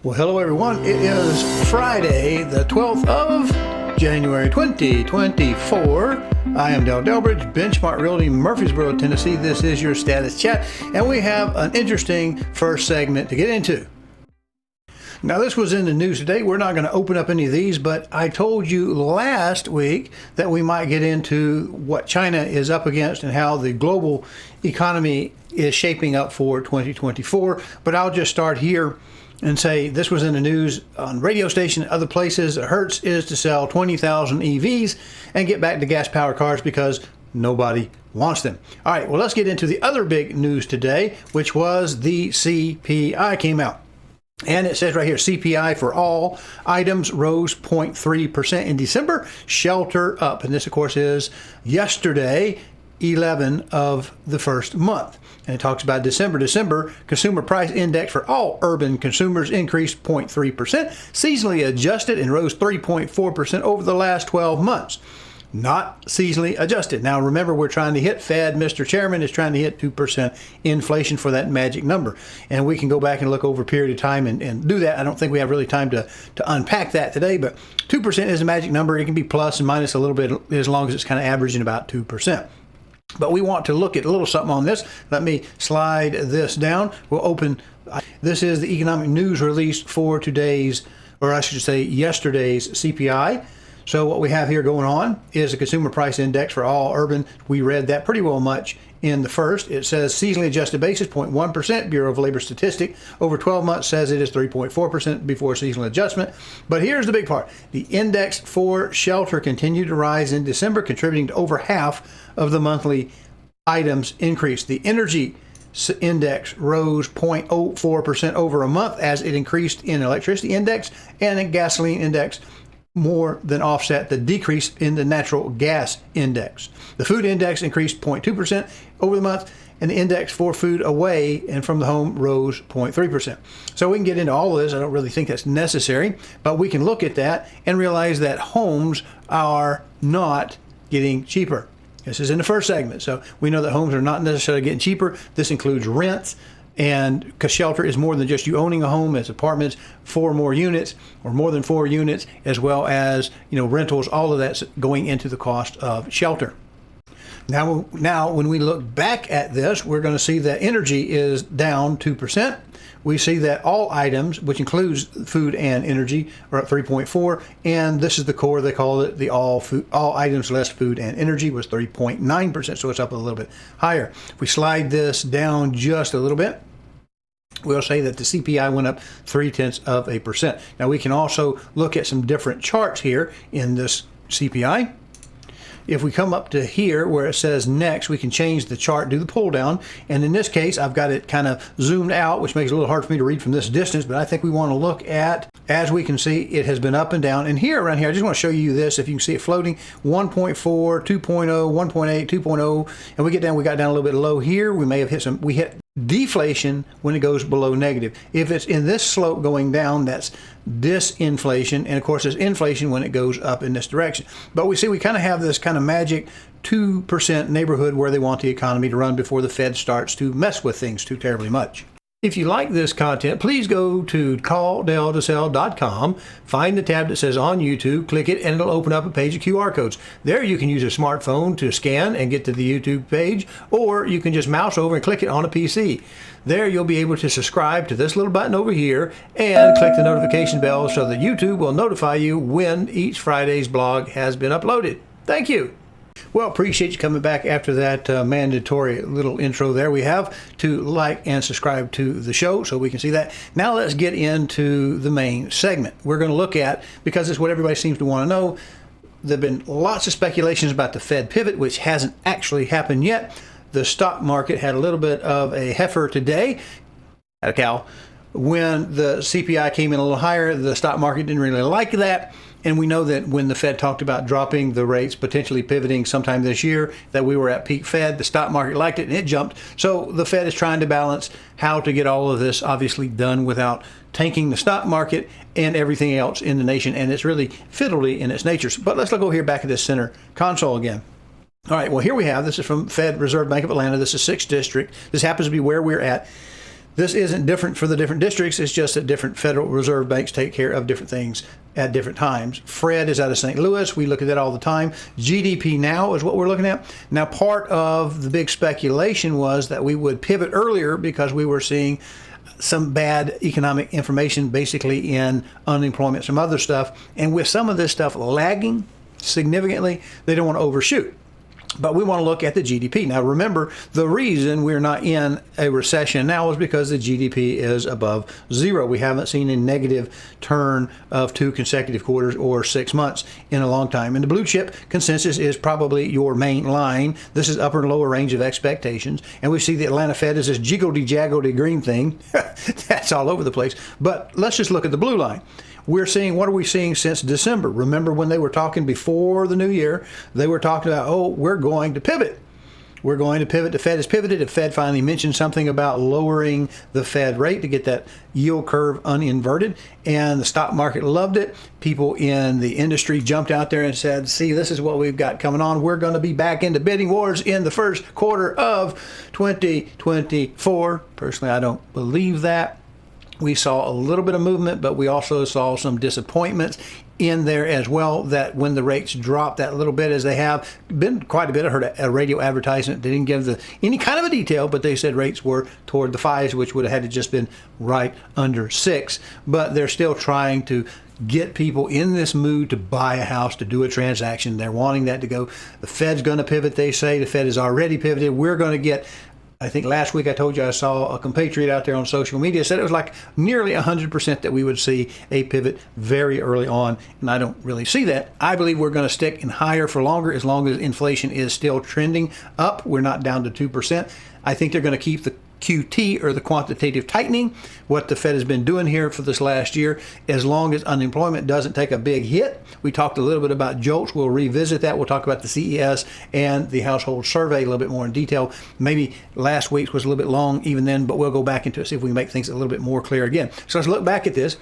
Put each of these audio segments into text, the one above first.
Well, hello everyone. It is Friday, the 12th of January 2024. I am Delbridge, Benchmark Realty, Murfreesboro, Tennessee. This is your status chat, and we have an interesting first segment to get into. Now, this was in the news today. We're not going to open up any of these, but I told you last week that we might get into what China is up against and how the global economy is shaping up for 2024. But I'll just start here and say this was in the news on radio station and other places. Hertz is to sell 20,000 EVs and get back to gas-powered cars because nobody wants them. All right, well, let's get into the other big news today, which was the CPI came out. And it says right here, CPI for all items rose 0.3% in December, shelter up. And this, of course, is yesterday, 11 of the first month. And it talks about December. December consumer price index for all urban consumers increased 0.3%, seasonally adjusted, and rose 3.4% over the last 12 months. Not seasonally adjusted. Now, remember, we're trying to hit Fed. Mr. Chairman is trying to hit 2% inflation for that magic number. And we can go back and look over a period of time and do that. I don't think we have really time to unpack that today, but 2% is a magic number. It can be plus and minus a little bit as long as it's kind of averaging about 2%. But we want to look at a little something on this. Let me slide this down. We'll open. This is the economic news release for today's, or I should say yesterday's CPI. So what we have here going on is the consumer price index for all urban. We read that pretty well much in the first. It says seasonally adjusted basis 0.1%. Bureau of Labor Statistic over 12 months says it is 3.4% before seasonal adjustment. But here's the big part. The index for shelter continued to rise in December, contributing to over half of the monthly items increase. The energy index rose 0.04% over a month as it increased in electricity index, and in gasoline index more than offset the decrease in the natural gas index. The food index increased 0.2% over the month, and the index for food away and from the home rose 0.3%. So we can get into all of this. I don't really think that's necessary, but we can look at that and realize that homes are not getting cheaper. This is in the first segment. So we know that homes are not necessarily getting cheaper. This includes rents. And because shelter is more than just you owning a home, it's apartments, 4 more units or more than 4 units, as well as, rentals, all of that's going into the cost of shelter. Now, when we look back at this, we're going to see that energy is down 2%. We see that all items, which includes food and energy, are at 3.4, and this is the core. They call it the all items less food and energy was 3.9%, so it's up a little bit higher. If we slide this down just a little bit, we'll say that the CPI went up 0.3%. Now, we can also look at some different charts here in this CPI. If we come up to here where it says next, we can change the chart, do the pull down. And in this case, I've got it kind of zoomed out, which makes it a little hard for me to read from this distance. But I think we want to look at, as we can see, it has been up and down. And here, around here, I just want to show you this. If you can see it floating, 1.4, 2.0, 1.8, 2.0. And we got down a little bit low here. We may have hit we hit deflation when it goes below negative. If it's in this slope going down, that's disinflation, and of course there's inflation when it goes up in this direction. But we see we kind of have this kind of magic 2% neighborhood where they want the economy to run before the Fed starts to mess with things too terribly much. If you like this content, please go to CallDelToSell.com, find the tab that says on YouTube, click it, and it'll open up a page of QR codes. There you can use a smartphone to scan and get to the YouTube page, or you can just mouse over and click it on a PC. There you'll be able to subscribe to this little button over here and click the notification bell so that YouTube will notify you when each Friday's blog has been uploaded. Thank you. Well, appreciate you coming back after that mandatory little intro there. We have to like and subscribe to the show so we can see that. Now let's get into the main segment. We're going to look at, because it's what everybody seems to want to know, there have been lots of speculations about the Fed pivot, which hasn't actually happened yet. The stock market had a little bit of a heifer today, at a cow. When the CPI came in a little higher, the stock market didn't really like that. And we know that when the Fed talked about dropping the rates, potentially pivoting sometime this year, that we were at peak Fed. The stock market liked it and it jumped. So the Fed is trying to balance how to get all of this obviously done without tanking the stock market and everything else in the nation. And it's really fiddly in its nature. But let's go here back at this center console again. All right, well, here we have, this is from Fed Reserve Bank of Atlanta. This is 6th District. This happens to be where we're at. This isn't different for the different districts. It's just that different Federal Reserve banks take care of different things at different times. Fred is out of St. Louis. We look at that all the time. GDP now is what we're looking at. Now, part of the big speculation was that we would pivot earlier because we were seeing some bad economic information, basically in unemployment, some other stuff. And with some of this stuff lagging significantly, they don't want to overshoot. But we want to look at the GDP. Now, remember, the reason we're not in a recession now is because the GDP is above zero. We haven't seen a negative turn of 2 consecutive quarters or 6 months in a long time. And the blue chip consensus is probably your main line. This is upper and lower range of expectations. And we see the Atlanta Fed is this jiggledy-jaggledy green thing. That's all over the place. But let's just look at the blue line. We're seeing, what are we seeing since December? Remember when they were talking before the new year, they were talking about, oh, we're going to pivot. We're going to pivot. The Fed has pivoted. The Fed finally mentioned something about lowering the Fed rate to get that yield curve uninverted. And the stock market loved it. People in the industry jumped out there and said, see, this is what we've got coming on. We're going to be back into bidding wars in the first quarter of 2024. Personally, I don't believe that. We saw a little bit of movement, but we also saw some disappointments in there as well, that when the rates dropped that little bit, as they have been quite a bit. I heard a radio advertisement. They didn't give any kind of a detail, but they said rates were toward the 5s, which would have had to just been right under 6. But they're still trying to get people in this mood to buy a house, to do a transaction. They're wanting that to go. The Fed's going to pivot, they say. The Fed has already pivoted. We're going to get, I think last week I told you I saw a compatriot out there on social media said it was like nearly 100% that we would see a pivot very early on, and I don't really see that. I believe we're going to stick in higher for longer as long as inflation is still trending up. We're not down to 2%. I think they're going to keep the QT, or the quantitative tightening, what the Fed has been doing here for this last year, as long as unemployment doesn't take a big hit. We talked a little bit about JOLTS. We'll revisit that. We'll talk about the CES and the household survey a little bit more in detail. Maybe last week's was a little bit long even then, but we'll go back into it, see if we can make things a little bit more clear again. So let's look back at this.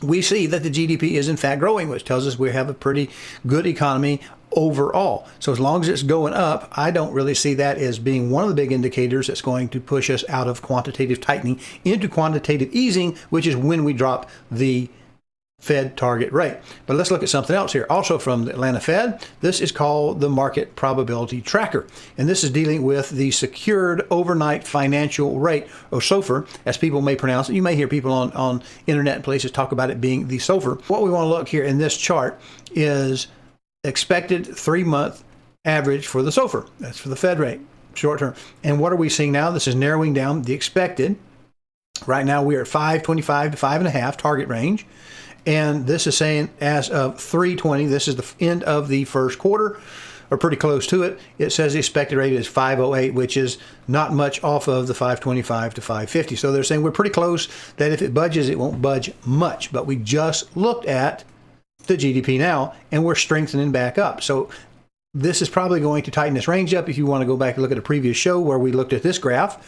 We see that the GDP is in fact growing, which tells us we have a pretty good economy overall. So as long as it's going up, I don't really see that as being one of the big indicators that's going to push us out of quantitative tightening into quantitative easing, which is when we drop the Fed target rate. But let's look at something else here. Also from the Atlanta Fed, this is called the Market Probability Tracker. And this is dealing with the Secured Overnight Financial Rate, or SOFR, as people may pronounce it. You may hear people on internet and places talk about it being the SOFR. What we want to look here in this chart is expected 3-month average for the SOFR. That's for the Fed rate, short term. And what are we seeing now? This is narrowing down the expected. Right now we are at 5.25 to 5.5 target range. And this is saying as of 3/20, this is the end of the first quarter, or pretty close to it. It says the expected rate is 5.08, which is not much off of the 5.25 to 5.50. So they're saying we're pretty close, that if it budges, it won't budge much. But we just looked at the GDP now, and we're strengthening back up. So this is probably going to tighten this range up. If you want to go back and look at a previous show where we looked at this graph,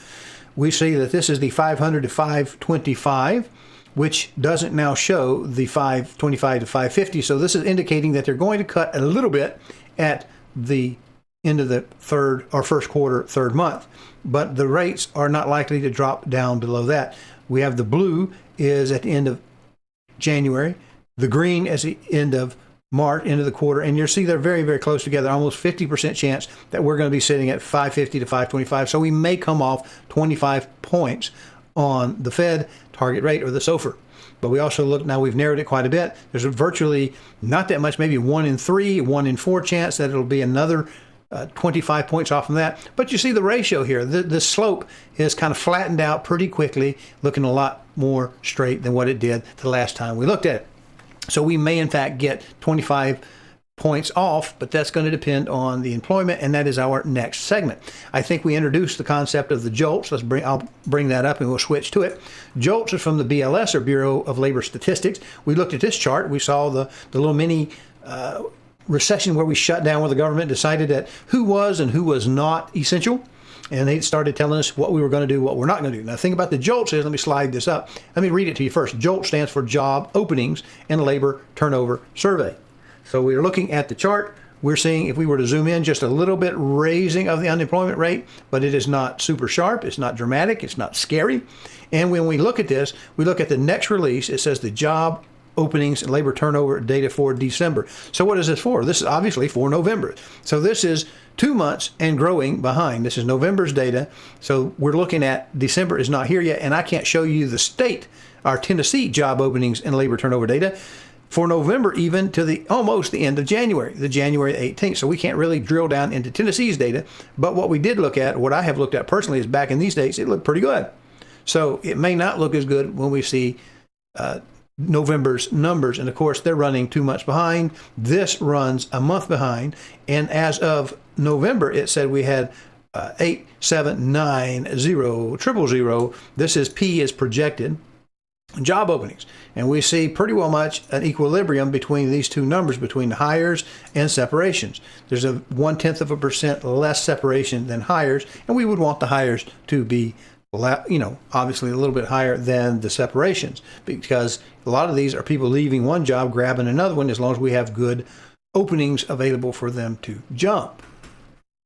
we see that this is the 500 to 525, which doesn't now show the 525 to 550. So this is indicating that they're going to cut a little bit at the end of the first quarter, third month. But the rates are not likely to drop down below that. We have the blue is at the end of January, the green is the end of March, end of the quarter, and you'll see they're very, very close together. Almost 50% chance that we're going to be sitting at 550 to 525. So we may come off 25 points on the Fed target rate, or the SOFR. But we also look, now we've narrowed it quite a bit. There's virtually not that much, maybe 1 in 3, 1 in 4 chance that it'll be another 25 points off from that. But you see the ratio here. The slope is kind of flattened out pretty quickly, looking a lot more straight than what it did the last time we looked at it. So we may, in fact, get 25 points off, but that's going to depend on the employment, and that is our next segment. I think we introduced the concept of the JOLTS. I'll bring that up and we'll switch to it. JOLTS is from the BLS, or Bureau of Labor Statistics. We looked at this chart. We saw the little mini recession where we shut down, where the government decided that who was and who was not essential. And they started telling us what we were going to do, what we're not going to do. Now, the thing about the JOLTS is, let me slide this up. Let me read it to you first. JOLTS stands for Job Openings and Labor Turnover Survey. So we're looking at the chart we're seeing, if we were to zoom in, just a little bit raising of the unemployment rate, but it is not super sharp. It's not dramatic. It's not scary. And when we look at this, we look at the next release. It says the job openings and labor turnover data for December. So what is this for? This is obviously for November. So this is 2 months and growing behind. This is November's data. So we're looking at December is not here yet, and I can't show you the state, our Tennessee job openings and labor turnover data for November, even to the almost the end of January, the January 18th. So we can't really drill down into Tennessee's data. But what we did look at, what I have looked at personally, is back in these days, it looked pretty good. So it may not look as good when we see November's numbers, and of course they're running 2 months behind. This runs a month behind, and as of November it said we had 8,790,000. This is P is projected job openings, and we see pretty well much an equilibrium between these two numbers, between hires and separations. There's a 0.1% less separation than hires, and we would want the hires to be, obviously a little bit higher than the separations, because a lot of these are people leaving one job, grabbing another one, as long as we have good openings available for them to jump.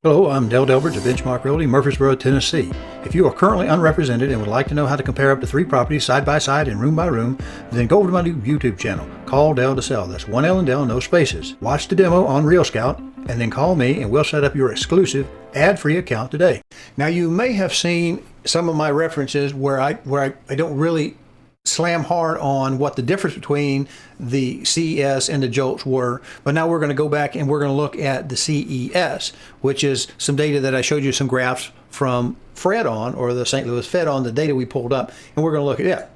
Hello, I'm Delbridge of Benchmark Realty, Murfreesboro, Tennessee. If you are currently unrepresented and would like to know how to compare up to 3 properties side by side and room by room, then go over to my new YouTube channel, CallDelToSell. That's 1 L and Del, no spaces. Watch the demo on Real Scout, and then call me and we'll set up your exclusive ad-free account today. Now, you may have seen some of my references where I don't really slam hard on what the difference between the CES and the JOLTS were, but now we're going to go back and we're going to look at the CES, which is some data that I showed you some graphs from Fred on, or the St. Louis Fed on, the data we pulled up, and we're going to look at it.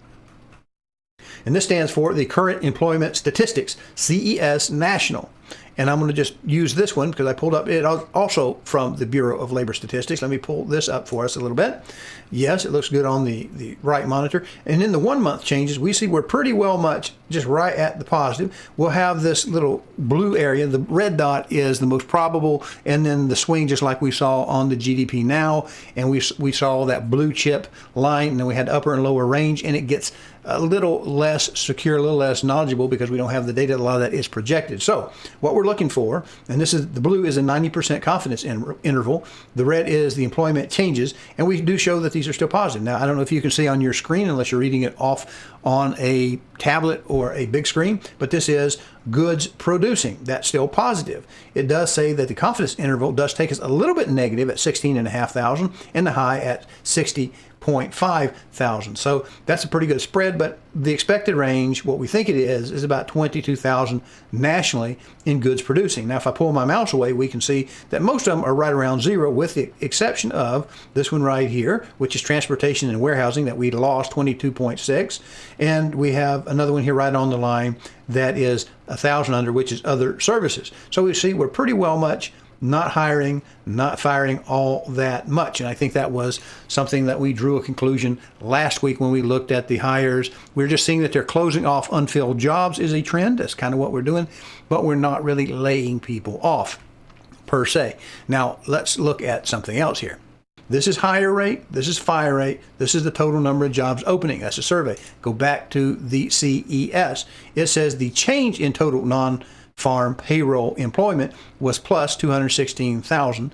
And this stands for the Current Employment Statistics, CES National. And I'm going to just use this one because I pulled up it also from the Bureau of Labor Statistics. Let me pull this up for us a little bit. Yes, it looks good on the right monitor. And in the 1 month changes, we see we're pretty well much just right at the positive. We'll have this little blue area. The red dot is the most probable, and then the swing just like we saw on the GDP now. And we saw that blue chip line, and then we had upper and lower range, and it gets a little less secure, a little less knowledgeable because we don't have the data. A lot of that is projected. So what we're looking for, and this is the blue is a 90% confidence interval. The red is the employment changes, and we do show that these are still positive. Now, I don't know if you can see on your screen unless you're reading it off on a tablet or a big screen, but this is goods producing. That's still positive. It does say that the confidence interval does take us a little bit negative at 16,500 and the high at 60,500. So that's a pretty good spread, but the expected range, what we think it is about 22,000 nationally in goods producing. Now, if I pull my mouse away, we can see that most of them are right around zero, with the exception of this one right here, which is transportation and warehousing, that we lost 22.6. And we have another one here right on the line that is 1,000 under, which is other services. So we see we're pretty well much not hiring, not firing all that much. And I think that was something that we drew a conclusion last week when we looked at the hires. We're just seeing that they're closing off unfilled jobs is a trend. That's kind of what we're doing, but we're not really laying people off per se. Now, let's look at something else here. This is hire rate, this is fire rate, this is the total number of jobs opening. That's a survey. Go back to the CES. It says the change in total non-farm payroll employment was plus 216,000.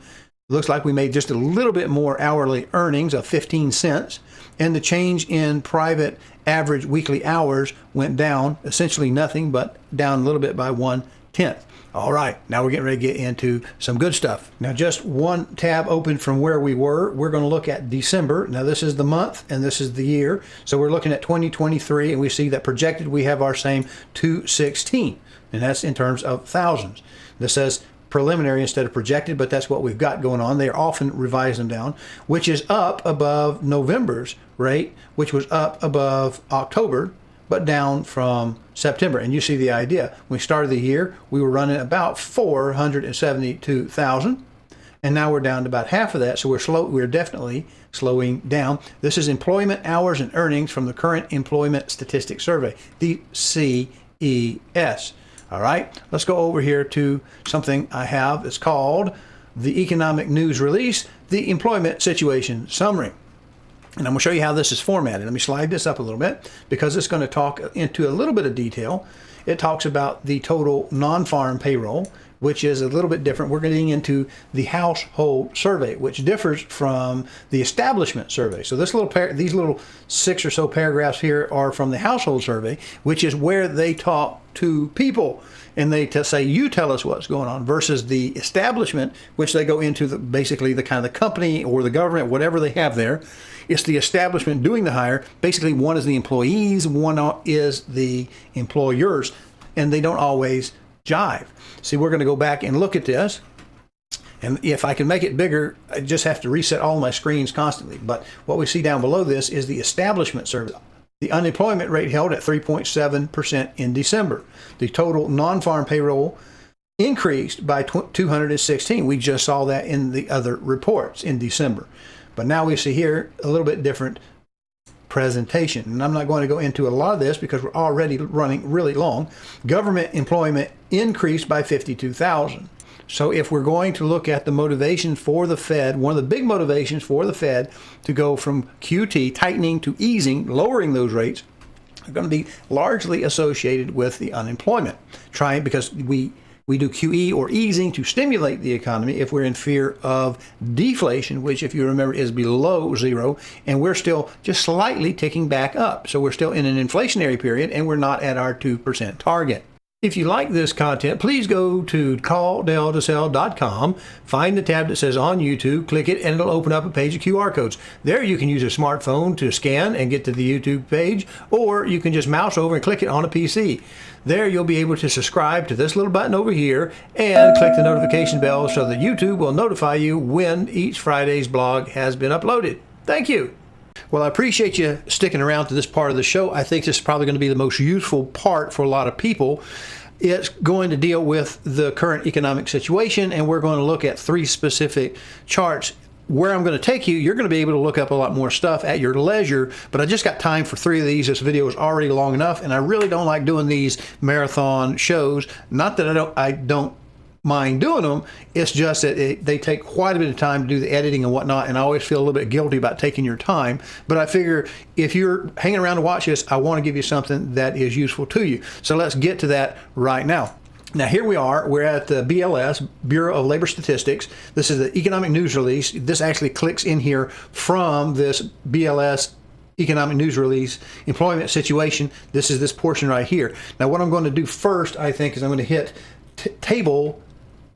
Looks like we made just a little bit more hourly earnings of 15 cents. And the change in private average weekly hours went down, essentially nothing, but down a little bit by 1/10. All right, now we're getting ready to get into some good stuff. Now, just one tab open from where we were. We're going to look at December. Now, this is the month and this is the year. So we're looking at 2023, and we see that projected we have our same 216, and that's in terms of thousands. This says preliminary instead of projected, but that's what we've got going on. They often revise them down, which is up above November's rate, which was up above October, but down from September. And you see the idea. When we started the year, we were running about 472,000, and now we're down to about half of that. So we're definitely slowing down. This is employment hours and earnings from the Current Employment Statistics Survey, the CES. All right, let's go over here to something I have. It's called the Economic News Release, the Employment Situation Summary. And I'm going to show you how this is formatted. Let me slide this up a little bit because it's going to talk into a little bit of detail. it talks about the total non-farm payroll, which is a little bit different. We're getting into the household survey, which differs from the establishment survey. So these little 6 or so paragraphs here are from the household survey, which is where they talk to people and they say, you tell us what's going on, versus the establishment, which they go into basically the kind of the company or the government, whatever they have there. It's the establishment doing the hire. Basically, one is the employees, one is the employers, and they don't always jive. See, we're going to go back and look at this. And if I can make it bigger, I just have to reset all my screens constantly. But what we see down below this is the establishment survey. The unemployment rate held at 3.7% in December. The total non-farm payroll increased by 216. We just saw that in the other reports in December. But now we see here a little bit different presentation. And I'm not going to go into a lot of this because we're already running really long. Government employment increased by 52,000. So if we're going to look at the motivation for the Fed, one of the big motivations for the Fed to go from QT, tightening, to easing, lowering those rates, are going to be largely associated with the unemployment. Because we do QE or easing to stimulate the economy if we're in fear of deflation, which, if you remember, is below zero, and we're still just slightly ticking back up. So we're still in an inflationary period, and we're not at our 2% target. If you like this content, please go to CallDelToSell.com, find the tab that says on YouTube, click it, and it'll open up a page of QR codes. There you can use a smartphone to scan and get to the YouTube page, or you can just mouse over and click it on a PC. There you'll be able to subscribe to this little button over here and click the notification bell so that YouTube will notify you when each Friday's blog has been uploaded. Thank you. Well, I appreciate you sticking around to this part of the show. I think this is probably going to be the most useful part for a lot of people. It's going to deal with the current economic situation, and we're going to look at 3 specific charts. Where I'm going to take you, you're going to be able to look up a lot more stuff at your leisure, but I just got time for 3 of these. This video is already long enough, and I really don't like doing these marathon shows. Not that I don't mind doing them, it's just that they take quite a bit of time to do the editing and whatnot, and I always feel a little bit guilty about taking your time. But I figure if you're hanging around to watch this, I want to give you something that is useful to you. So let's get to that right now. Now here we are, we're at the BLS, Bureau of Labor Statistics. This is the economic news release. This actually clicks in here from this BLS economic news release employment situation. This is this portion right here. Now what I'm going to do first, I think, is I'm going to hit table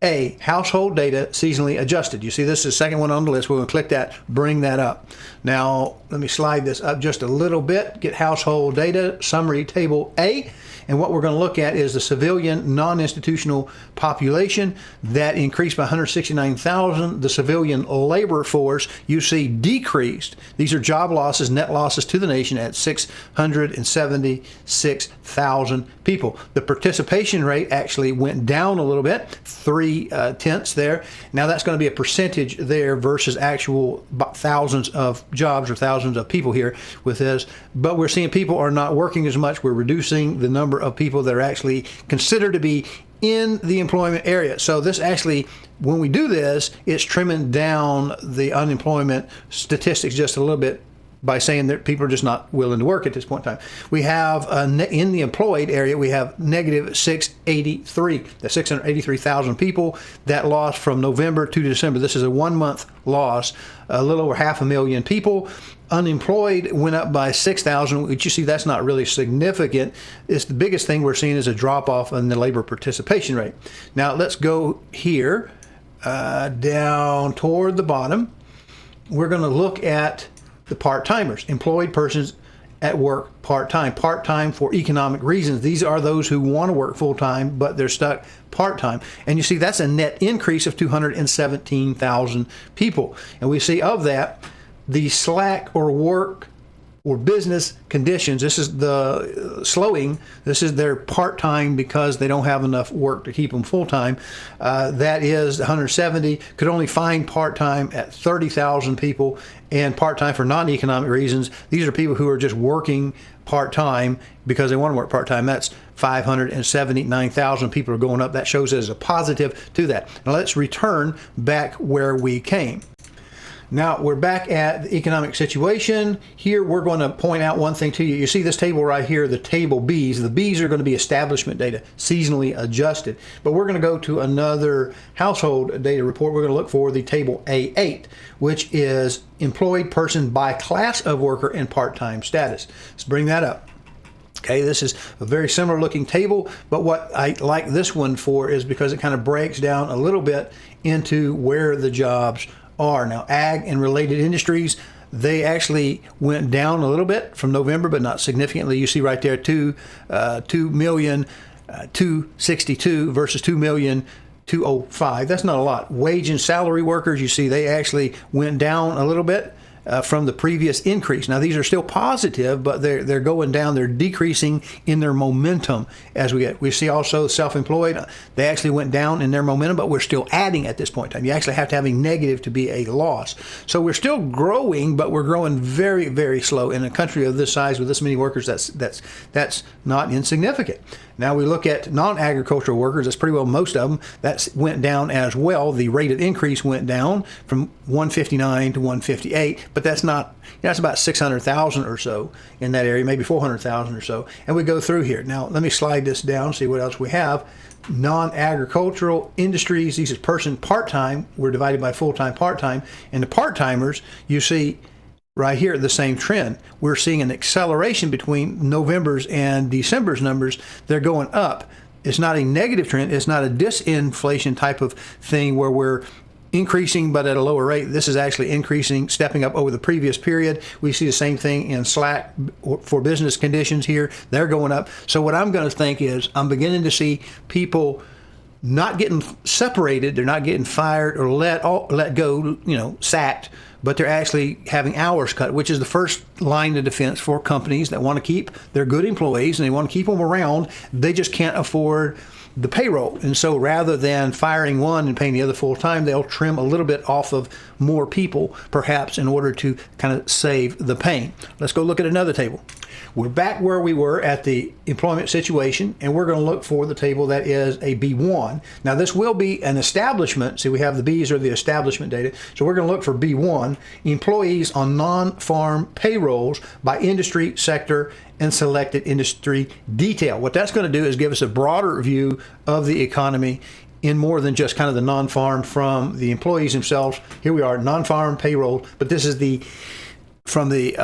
A, household data seasonally adjusted. You see this is the second one on the list. We're going to click that, bring that up. Now let me slide this up just a little bit, get household data, summary table A. And what we're going to look at is the civilian non-institutional population that increased by 169,000. The civilian labor force, you see, decreased. These are job losses, net losses to the nation at 676,000 people. The participation rate actually went down a little bit, 0.3 there. Now that's going to be a percentage there versus actual thousands of jobs or thousands of people here with this. But we're seeing people are not working as much. We're reducing the number of people that are actually considered to be in the employment area. So this actually, when we do this, it's trimming down the unemployment statistics just a little bit by saying that people are just not willing to work at this point in time. We have, in the employed area, we have negative 683. That's 683,000 people that lost from November to December. This is a 1-month loss, a little over 500,000 people. Unemployed went up by 6,000, which you see that's not really significant. It's the biggest thing we're seeing is a drop off in the labor participation rate. Now let's go here down toward the bottom. We're going to look at the part-timers, employed persons at work part-time. Part-time for economic reasons. These are those who want to work full-time, but they're stuck part-time. And you see that's a net increase of 217,000 people. And we see of that, the slack or work or business conditions, this is the slowing, this is their part-time because they don't have enough work to keep them full-time. That is 170, could only find part-time at 30,000 people, and part-time for non-economic reasons. These are people who are just working part-time because they want to work part-time. That's 579,000 people are going up. That shows as a positive to that. Now let's return back where we came. Now we're back at the economic situation. Here we're going to point out one thing to you. You see this table right here, the table Bs. The Bs are going to be establishment data, seasonally adjusted. But we're going to go to another household data report. We're going to look for the table A8, which is employed person by class of worker and part-time status. Let's bring that up. Okay, this is a very similar looking table, but what I like this one for is because it kind of breaks down a little bit into where the jobs are. Now, ag and related industries, they actually went down a little bit from November, but not significantly. You see right there, 2,262 versus 2,205. That's not a lot. Wage and salary workers, you see, they actually went down a little bit from the previous increase. Now, these are still positive, but they're going down. They're decreasing in their momentum as we see. Also, self-employed, they actually went down in their momentum, but we're still adding at this point in time. You actually have to have a negative to be a loss. So we're still growing, but we're growing very, very slow. In a country of this size with this many workers, that's not insignificant. Now we look at non-agricultural workers. That's pretty well most of them. That went down as well. The rate of increase went down from 159 to 158, but that's not, that's about 600,000 or so in that area, maybe 400,000 or so. And we go through here. Now let me slide this down, see what else we have. Non-agricultural industries, these is person part-time. We're divided by full-time, part-time. And the part-timers, you see right here, the same trend. We're seeing an acceleration between November's and December's numbers. They're going up. It's not a negative trend. It's not a disinflation type of thing where we're increasing but at a lower rate. This is actually increasing, stepping up over the previous period. We see the same thing in Slack for business conditions here. They're going up. So what I'm going to think is I'm beginning to see people not getting separated. They're not getting fired or let go, sacked, but they're actually having hours cut, which is the first line of defense for companies that want to keep their good employees and they want to keep them around. They just can't afford the payroll. And so rather than firing one and paying the other full time, they'll trim a little bit off of more people, perhaps in order to kind of save the pain. Let's go look at another table. We're back where we were at the employment situation, and we're going to look for the table that is a B1. Now, this will be an establishment. See, we have the Bs are the establishment data. So we're going to look for B1, employees on non-farm payrolls by industry, sector, and selected industry detail. What that's going to do is give us a broader view of the economy in more than just kind of the non-farm from the employees themselves. Here we are, non-farm payroll, but this is from the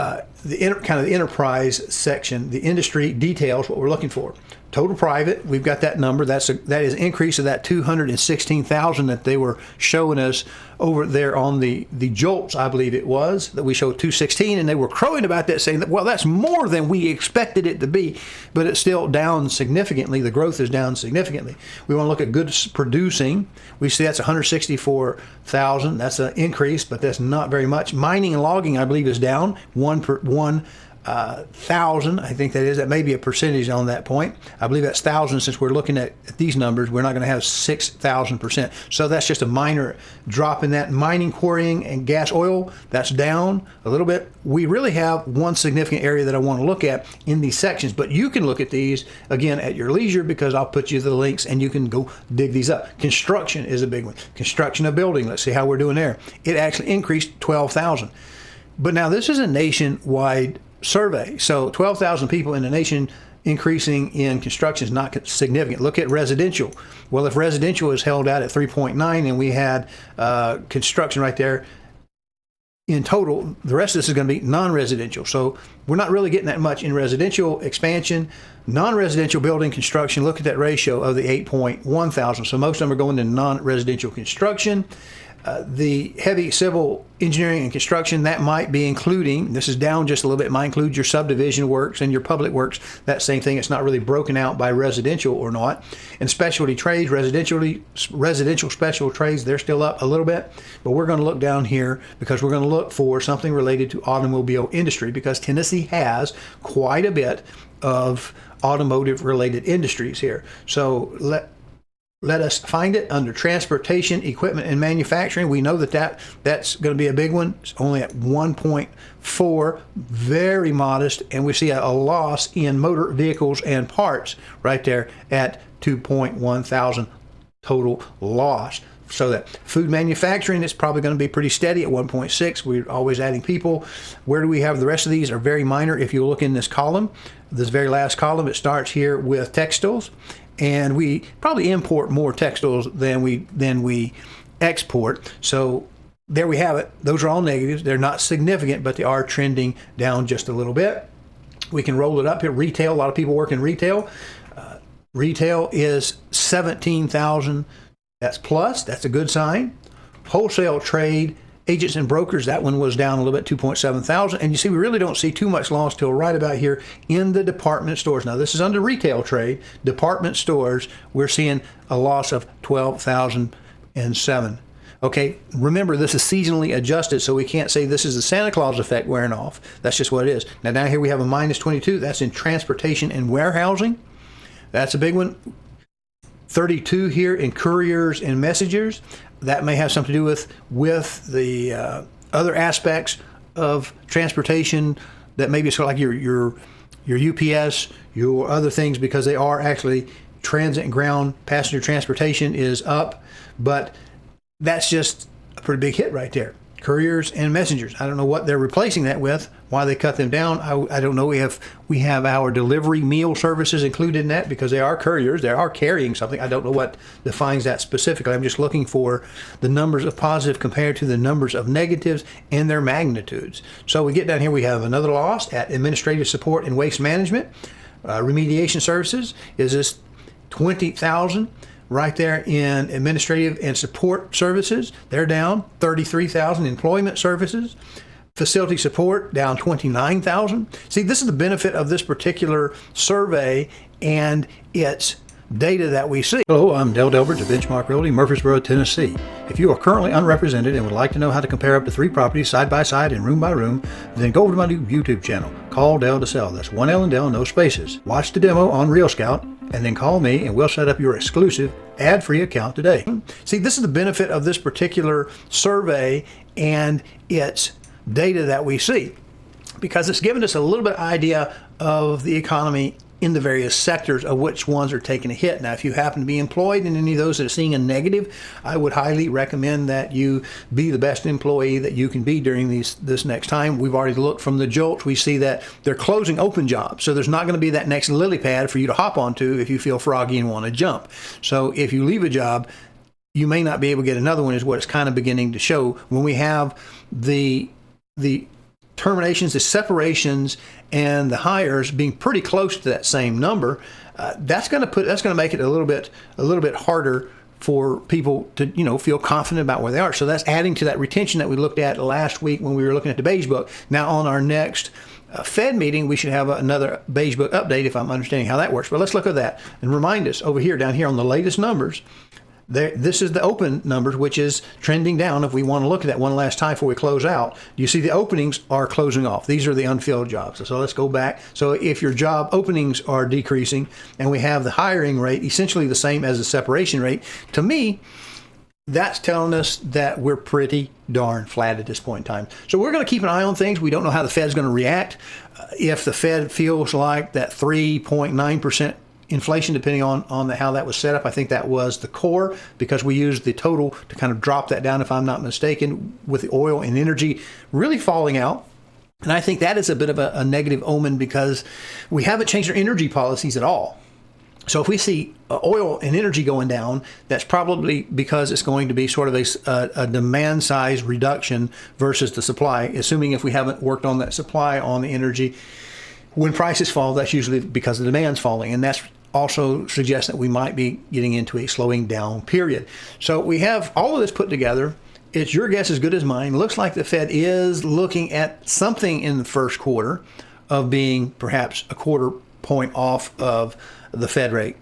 enterprise section, the industry details, what we're looking for. Total private, we've got that number. That is an increase of that 216,000 that they were showing us over there on the JOLTS, I believe it was, that we showed 216, and they were crowing about that, saying that, well, that's more than we expected it to be, but it's still down significantly. The growth is down significantly. We want to look at goods producing. We see that's 164,000. That's an increase, but that's not very much. Mining and logging, I believe, is down 1,000. I think that may be a percentage on that point. I believe that's 1,000. Since we're looking at these numbers, we're not going to have 6,000%. So that's just a minor drop in that. Mining, quarrying, and gas oil, that's down a little bit. We really have one significant area that I want to look at in these sections, but you can look at these again at your leisure because I'll put you the links and you can go dig these up. Construction is a big one. Construction of building, let's see how we're doing there. It actually increased 12,000. But now this is a nationwide survey. So 12,000 people in the nation increasing in construction is not significant. Look at residential. Well, if residential is held out at 3.9 and we had construction right there, in total, the rest of this is going to be non-residential. So we're not really getting that much in residential expansion. Non-residential building construction, look at that ratio of the 8.1 thousand. So most of them are going to non-residential construction. The heavy civil engineering and construction, that might be including, this is down just a little bit, might include your subdivision works and your public works, that same thing. It's not really broken out by residential or not. And specialty trades, residential special trades, they're still up a little bit. But we're going to look down here because we're going to look for something related to automobile industry because Tennessee has quite a bit of automotive related industries here. So let us find it under transportation, equipment, and manufacturing. We know that's going to be a big one. It's only at 1.4, very modest, and we see a loss in motor vehicles and parts right there at 2.1 thousand total loss. So that food manufacturing is probably going to be pretty steady at 1.6. We're always adding people. Where do we have the rest of these? Are very minor. If you look in this column, this very last column, it starts here with textiles, and we probably import more textiles than we export. So there we have it. Those are all negatives. They're not significant, but they are trending down just a little bit. We can roll it up here. Retail, a lot of people work in retail. Retail is 17,000. That's plus. That's a good sign. Wholesale trade, agents and brokers, that one was down a little bit, 2.7 thousand. And you see, we really don't see too much loss till right about here in the department stores. Now, this is under retail trade. Department stores, we're seeing a loss of 12,007. Okay, remember, this is seasonally adjusted, so we can't say this is the Santa Claus effect wearing off. That's just what it is. Now, down here we have a minus 22. That's in transportation and warehousing. That's a big one. 32 here in couriers and messengers. That may have something to do with the other aspects of transportation that maybe it's sort of like your UPS, your other things, because they are actually transit and ground passenger transportation is up, but that's just a pretty big hit right there. Couriers and messengers. I don't know what they're replacing that with, why they cut them down. I don't know. We have our delivery meal services included in that because they are couriers. They are carrying something. I don't know what defines that specifically. I'm just looking for the numbers of positive compared to the numbers of negatives and their magnitudes. So we get down here, we have another loss at administrative support and waste management. Remediation services is this 20,000. Right there in administrative and support services, they're down 33,000. Employment services, facility support down 29,000. See, this is the benefit of this particular survey and its data that we see. Hello, I'm Delbridge of Benchmark Realty, Murfreesboro, Tennessee. If you are currently unrepresented and would like to know how to compare up to 3 properties side by side and room by room, then go over to my new YouTube channel, CallDelToSell. That's one L and Del, no spaces. Watch the demo on Real Scout, and then call me and we'll set up your exclusive ad-free account today. See, this is the benefit of this particular survey and its data that we see, because it's given us a little bit of idea of the economy in the various sectors of which ones are taking a hit. Now, if you happen to be employed in any of those that are seeing a negative, I would highly recommend that you be the best employee that you can be during this next time. We've already looked from the JOLTS. We see that they're closing open jobs. So there's not going to be that next lily pad for you to hop onto if you feel froggy and want to jump. So if you leave a job, you may not be able to get another one, is what it's kind of beginning to show when we have the terminations, the separations, and the hires being pretty close to that same number. That's going to make it a little bit harder for people to feel confident about where they are. So that's adding to that retention that we looked at last week when we were looking at the Beige Book. Now on our next Fed meeting, we should have another Beige Book update if I'm understanding how that works. But let's look at that and remind us over here, down here on the latest numbers. This is the open numbers, which is trending down. If we want to look at that one last time before we close out, you see the openings are closing off. These are the unfilled jobs. So let's go back. So if your job openings are decreasing and we have the hiring rate essentially the same as the separation rate, to me, that's telling us that we're pretty darn flat at this point in time. So we're going to keep an eye on things. We don't know how the Fed's going to react. If the Fed feels like that 3.9% inflation, depending on how that was set up. I think that was the core, because we used the total to kind of drop that down, if I'm not mistaken, with the oil and energy really falling out. And I think that is a bit of a negative omen, because we haven't changed our energy policies at all. So if we see oil and energy going down, that's probably because it's going to be sort of a demand size reduction versus the supply, assuming if we haven't worked on that supply on the energy. When prices fall, that's usually because the demand's falling, and that's also suggests that we might be getting into a slowing down period. So we have all of this put together. It's your guess as good as mine. Looks like the Fed is looking at something in the first quarter of being perhaps a quarter point off of the Fed rate.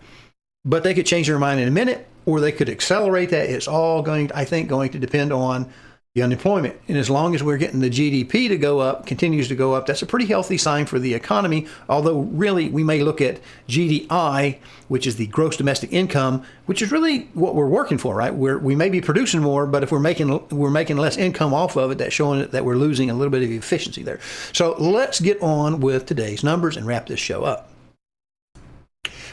But they could change their mind in a minute, or they could accelerate that. It's all going to depend on the unemployment. And as long as we're getting the GDP to go up, continues to go up, that's a pretty healthy sign for the economy. Although really we may look at GDI, which is the gross domestic income, which is really what we're working for, right? We may be producing more, but if we're making less income off of it, that's showing that we're losing a little bit of efficiency there. So let's get on with today's numbers and wrap this show up.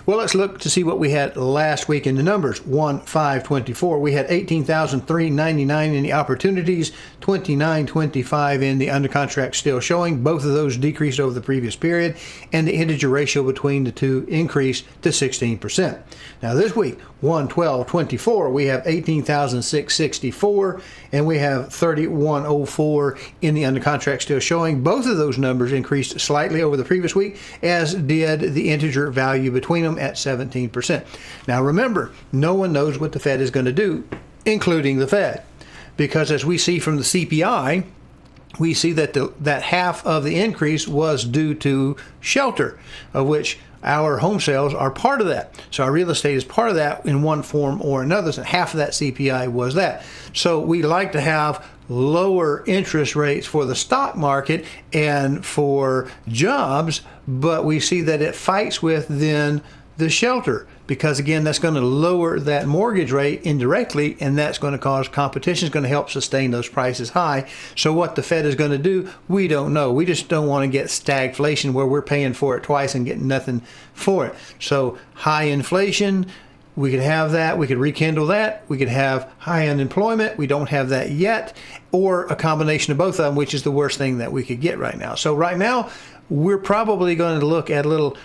Well, let's look to see what we had last week in the numbers. 1/5/24. We had 18,399 in the opportunities, 29.25 in the under contract still showing. Both of those decreased over the previous period, and the integer ratio between the two increased to 16%. Now this week, 1/12/24, we have 18,664, and we have 31.04 in the under contract still showing. Both of those numbers increased slightly over the previous week, as did the integer value between them at 17%. Now remember, no one knows what the Fed is going to do, including the Fed, because as we see from the CPI, we see that that half of the increase was due to shelter, of which our home sales are part of that. So our real estate is part of that in one form or another. So half of that CPI was that. So we like to have lower interest rates for the stock market and for jobs, but we see that it fights with then the shelter, because again, that's going to lower that mortgage rate indirectly, and that's going to cause competition. Is going to help sustain those prices high. So what the Fed is going to do, we don't know. We just don't want to get stagflation where we're paying for it twice and getting nothing for it. So high inflation, we could have that. We could rekindle that. We could have high unemployment. We don't have that yet, or a combination of both of them, which is the worst thing that we could get right now. So right now, we're probably going to look at a little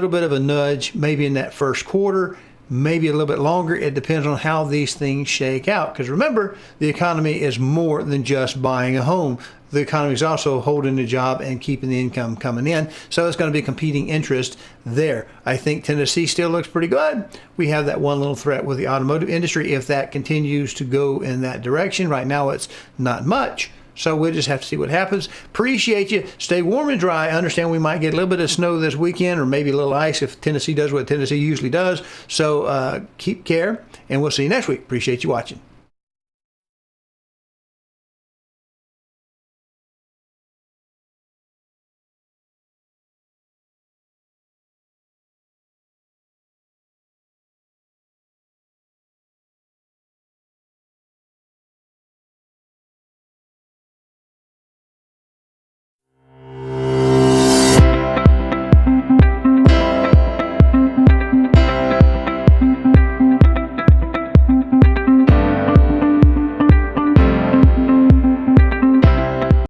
bit of a nudge, maybe in that first quarter, maybe a little bit longer. It depends on how these things shake out. Because remember, the economy is more than just buying a home. The economy is also holding a job and keeping the income coming in. So it's going to be competing interest there. I think Tennessee still looks pretty good. We have that one little threat with the automotive industry. If that continues to go in that direction, right now it's not much. So we'll just have to see what happens. Appreciate you. Stay warm and dry. I understand we might get a little bit of snow this weekend, or maybe a little ice if Tennessee does what Tennessee usually does. So keep care, and we'll see you next week. Appreciate you watching.